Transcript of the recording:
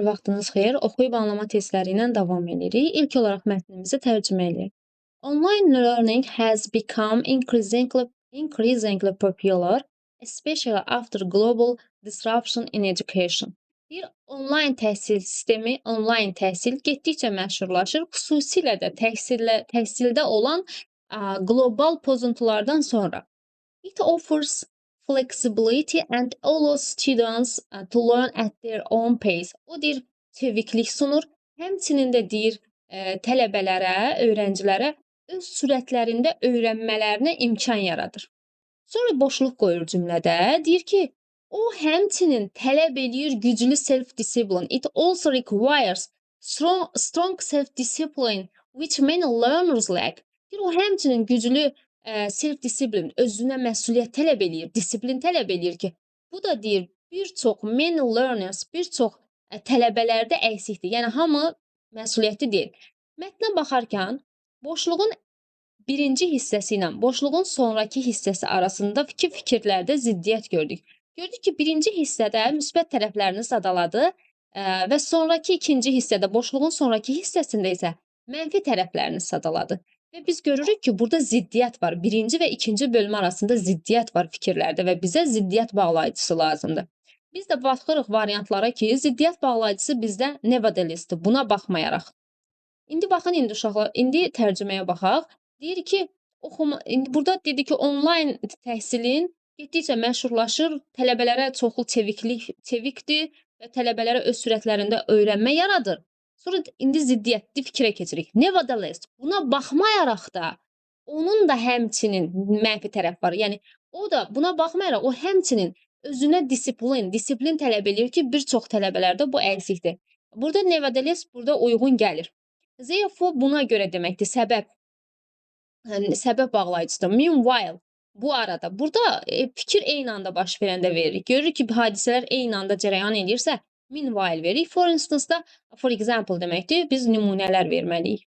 Vaxtınız xeyir. Oxuyub anlama testləri ilə davam edirik. İlk olaraq mətnimizi tərcümə edirik. Online learning has become increasingly popular, especially after global disruption in education. Bir onlayn təhsil sistemi, onlayn təhsil getdikcə məşhurlaşır, xüsusilə də təhsildə olan qlobal pozuntulardan sonra. It offers flexibility and allows students to learn at their own pace. O deyir, çeviklik sunur. Həmçinin də deyir, tələbələrə, öğrencilere öz sürətlərində öyrənmələrinə imkan yaradır. Sonra boşluq qoyur cümlədə. Deyir ki, o həmçinin tələb edir güclü self-discipline. It also requires strong self-discipline which many learners lack. Deyir, o həmçinin güclü self-discipline, özünə məsuliyyət tələb edir, disiplin tələb edir ki, bu da deyir, bir çox many learners, bir çox tələbələrdə əksikdir. Yəni, hamı məsuliyyətli deyil. Mətnə baxarkən, boşluğun birinci hissəsi ilə boşluğun sonraki hissəsi arasındakı fikirlərdə ziddiyyət gördük. Gördük ki, birinci hissədə müsbət tərəflərini sadaladı və sonraki ikinci hissədə, boşluğun sonraki hissəsində isə mənfi tərəflərini sadaladı. Və biz görürük ki, burada ziddiyyət var. Birinci və ikinci bölmə arasında ziddiyyət var fikirlərdə və bizə ziddiyyət bağlayıcısı lazımdır. Biz də baxırıq variantlara ki, ziddiyyət bağlayıcısı bizdə nevertheless'dir. Buna baxmayaraq. İndi baxın, uşaqlar, indi tərcüməyə baxaq. Deyir ki, burada dedi ki, onlayn təhsilin getdikcə məşhurlaşır, tələbələrə çoxlu çevikdir və tələbələrə öz sürətlərində öyrənmə yaradır. Sonra indi ziddiyyətli fikrə keçirik. Nevertheless, buna baxmayaraq da onun da həmçinin mənfi tərəf var. Yəni o da buna baxmayaraq o həmçinin özünə disiplin tələb edir ki, bir çox tələbələrdə bu əksikdir. Burada nevertheless burada uyğun gəlir. Therefore buna görə deməkdir, səbəb bağlayıcıdır. Meanwhile, bu arada. Burada fikir eyni anda baş verəndə veririk. Görürük ki, hadisələr eyni anda cərəyan edirsə, meanwhile veririk. For instance da, for example deməkdir, biz nümunələr verməliyik.